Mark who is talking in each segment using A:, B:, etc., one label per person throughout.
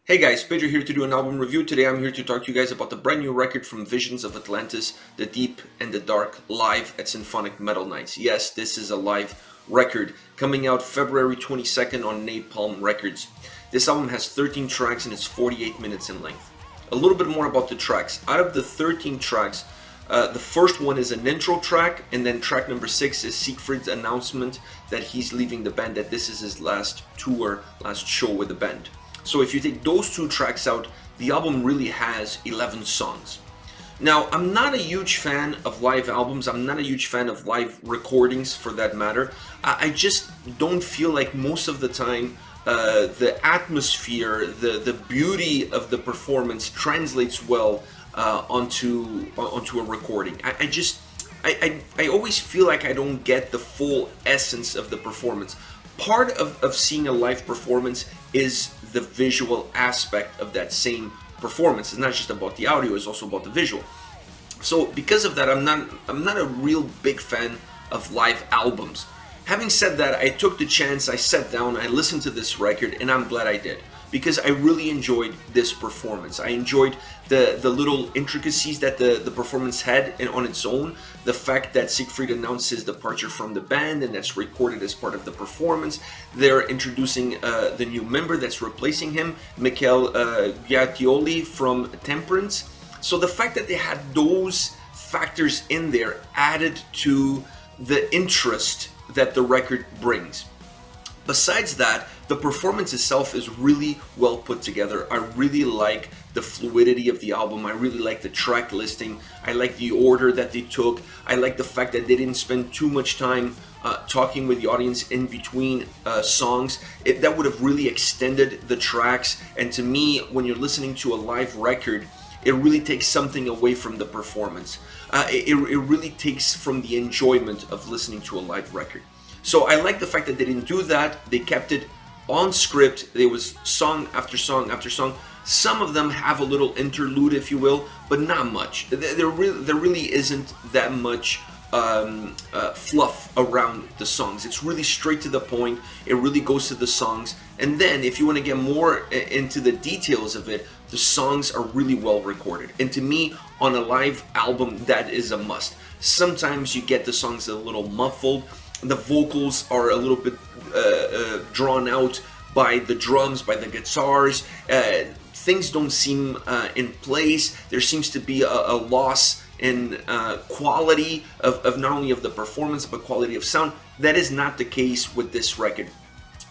A: Hey guys, Pedro here to do an album review. Today I'm here to talk to you guys about the brand new record from Visions of Atlantis, The Deep and the Dark, live at Symphonic Metal Nights. Yes, this is a live record coming out February 22nd on Napalm Records. This album has 13 tracks and it's 48 minutes in length. A little bit more about the tracks. Out of the 13 tracks, the first one is an intro track, and then track number 6 is Siegfried's announcement that he's leaving the band, that this is his last tour, last show with the band. So if you take those two tracks out, the album really has 11 songs. Now, I'm not a huge fan of live albums. I'm not a huge fan of live recordings for that matter. I just don't feel like most of the time the atmosphere, the beauty of the performance translates well onto a recording. I always feel like I don't get the full essence of the performance. Part of seeing a live performance is the visual aspect of that same performance. It's not just about the audio, it's also about the visual. So because of that, I'm not a real big fan of live albums. Having said that, I took the chance, I sat down, I listened to this record, and I'm glad I did, because I really enjoyed this performance. I enjoyed the little intricacies that the performance had on its own. The fact that Siegfried announced his departure from the band, and that's recorded as part of the performance. They're introducing the new member that's replacing him, Michael Giacchioli from Temperance. So the fact that they had those factors in there added to the interest that the record brings. Besides that, the performance itself is really well put together. I really like the fluidity of the album. I really like the track listing. I like the order that they took. I like the fact that they didn't spend too much time talking with the audience in between songs. That would have really extended the tracks. And to me, when you're listening to a live record, it really takes something away from the performance. It really takes from the enjoyment of listening to a live record. So I like the fact that they didn't do that. They kept it on script. There was song after song after song. Some of them have a little interlude, if you will, but not much. There really isn't that much fluff around the songs. It's really straight to the point. It really goes to the songs. And then if you want to get more into the details of it, the songs are really well recorded. And to me, on a live album, that is a must. Sometimes you get the songs a little muffled. The vocals are a little bit drawn out by the drums, by the guitars. Things don't seem in place. There seems to be a loss in quality of not only of the performance, but quality of sound. That is not the case with this record.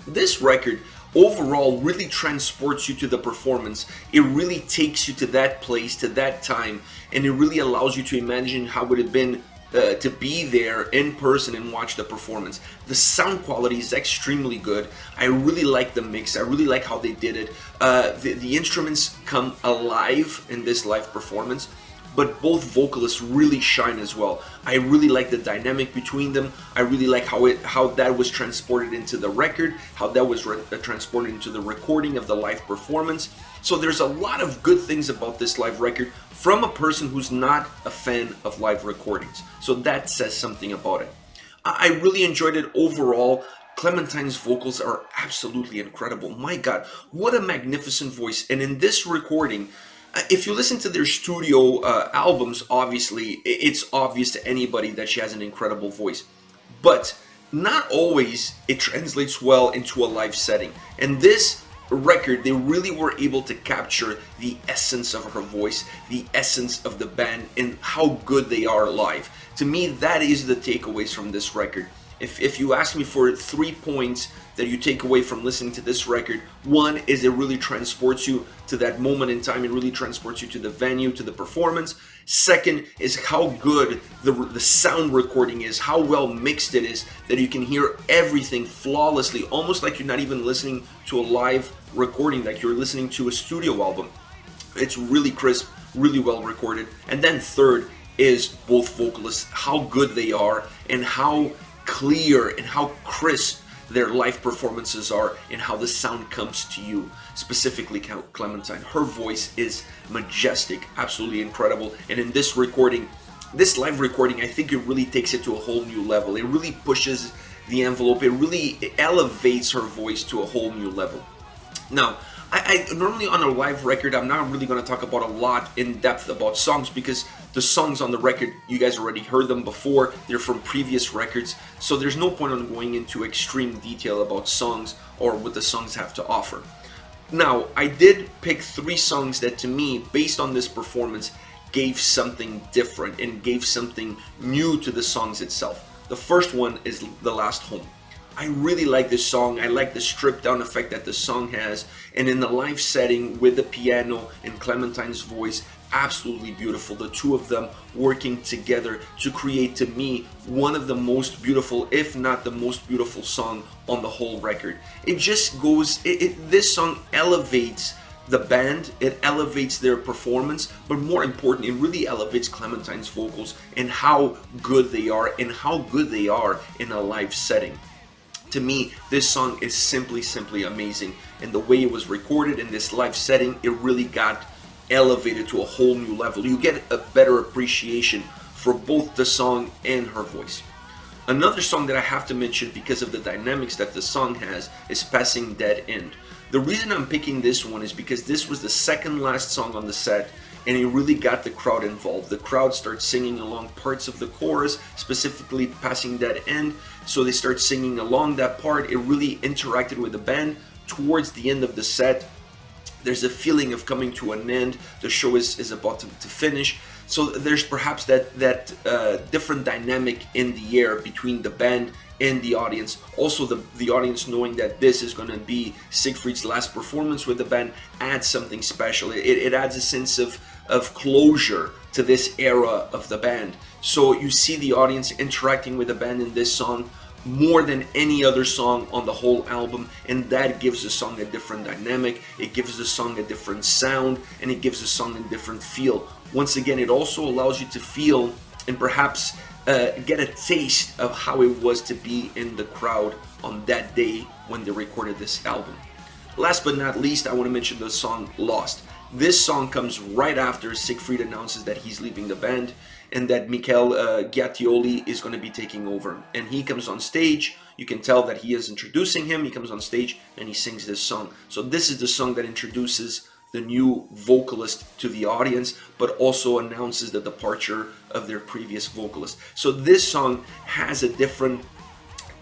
A: This record overall really transports you to the performance. It really takes you to that place, to that time, and it really allows you to imagine how it would have been to be there in person and watch the performance. The sound quality is extremely good. I really like the mix. I really like how they did it. The instruments come alive in this live performance, but both vocalists really shine as well. I really like the dynamic between them. I really like how that was transported into the record, how that was transported into the recording of the live performance. So there's a lot of good things about this live record from a person who's not a fan of live recordings. So that says something about it. I really enjoyed it overall. Clementine's vocals are absolutely incredible. My God, what a magnificent voice. And in this recording, if you listen to their studio albums, obviously, it's obvious to anybody that she has an incredible voice. But not always it translates well into a live setting. And this record, they really were able to capture the essence of her voice, the essence of the band, and how good they are live. To me, that is the takeaways from this record. If you ask me for 3 points that you take away from listening to this record, one is it really transports you to that moment in time. It really transports you to the venue, to the performance. Second is how good the sound recording is, how well mixed it is, that you can hear everything flawlessly, almost like you're not even listening to a live recording, like you're listening to a studio album. It's really crisp, really well recorded. And then third is both vocalists, how good they are and how clear and how crisp their live performances are, and how the sound comes to you. Specifically Clementine, her voice is majestic, absolutely incredible. And in this recording, this live recording, I think it really takes it to a whole new level. It really pushes the envelope. It really elevates her voice to a whole new level. Now, Normally on a live record, I'm not really going to talk about a lot in depth about songs, because the songs on the record, you guys already heard them before. They're from previous records, so there's no point on going into extreme detail about songs or what the songs have to offer. Now, I did pick 3 songs that to me, based on this performance, gave something different and gave something new to the songs itself. The first one is The Last Home. I really like this song. I like the stripped down effect that the song has, and in the live setting with the piano and Clementine's voice, absolutely beautiful. The two of them working together to create, to me, one of the most beautiful, if not the most beautiful song on the whole record. It just goes, this song elevates the band, it elevates their performance, but more important, it really elevates Clementine's vocals and how good they are in a live setting. To me, this song is simply amazing, and the way it was recorded in this live setting, it really got elevated to a whole new level. You get a better appreciation for both the song and her voice. Another song that I have to mention because of the dynamics that the song has is Passing Dead End. The reason I'm picking this one is because this was the second last song on the set, and it really got the crowd involved. The crowd starts singing along parts of the chorus, specifically Passing Dead End, so they start singing along that part. It really interacted with the band. Towards the end of the set, there's a feeling of coming to an end. The show is about to finish. So there's perhaps that different dynamic in the air between the band and the audience. Also the audience knowing that this is going to be Siegfried's last performance with the band adds something special. It adds a sense of closure to this era of the band. So you see the audience interacting with the band in this song more than any other song on the whole album, and that gives the song a different dynamic, it gives the song a different sound, and it gives the song a different feel. Once again, it also allows you to feel and perhaps get a taste of how it was to be in the crowd on that day when they recorded this album. Last but not least, I want to mention the song Lost. This song comes right after Siegfried announces that he's leaving the band and that Michael Ghiaccioli is going to be taking over. And he comes on stage, you can tell that he is introducing him, he comes on stage and he sings this song. So this is the song that introduces the new vocalist to the audience, but also announces the departure of their previous vocalist. So this song has a different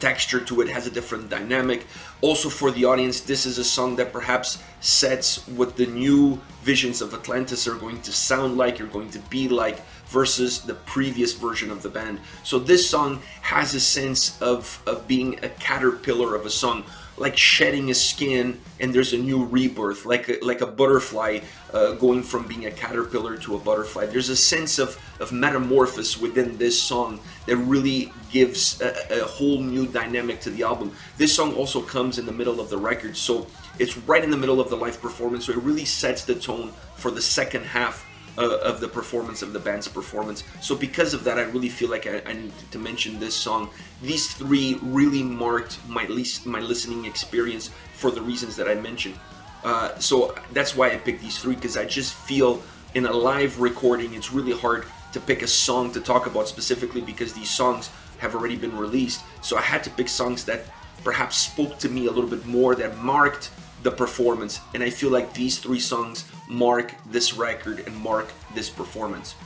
A: texture to it, has a different dynamic. Also for the audience, this is a song that perhaps sets what the new visions of Atlantis are going to sound like, are going to be like, versus the previous version of the band. So this song has a sense of being a caterpillar of a song, like shedding a skin and there's a new rebirth, like a butterfly going from being a caterpillar to a butterfly. There's a sense of metamorphosis within this song that really gives a whole new dynamic to the album. This song also comes in the middle of the record, so it's right in the middle of the live performance, so it really sets the tone for the second half of the performance, of the band's performance. So because of that, I really feel like I need to mention this song. These three really marked my listening experience for the reasons that I mentioned. So that's why I picked these three, because I just feel in a live recording it's really hard to pick a song to talk about specifically, because these songs have already been released. So I had to pick songs that perhaps spoke to me a little bit more, that marked the performance, and I feel like these three songs mark this record and mark this performance.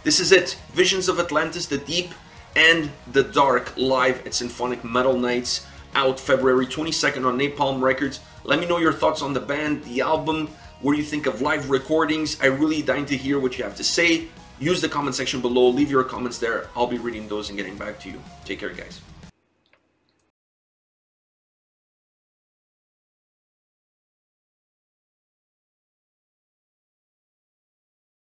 A: This is it. Visions of Atlantis, the Deep and the Dark, live at Symphonic Metal Nights, out February 22nd on Napalm Records. Let me know your thoughts on the band, the album, what do you think of live recordings. I really dying to hear what you have to say. Use the comment section below, leave your comments there. I'll be reading those and getting back to you. Take care, guys.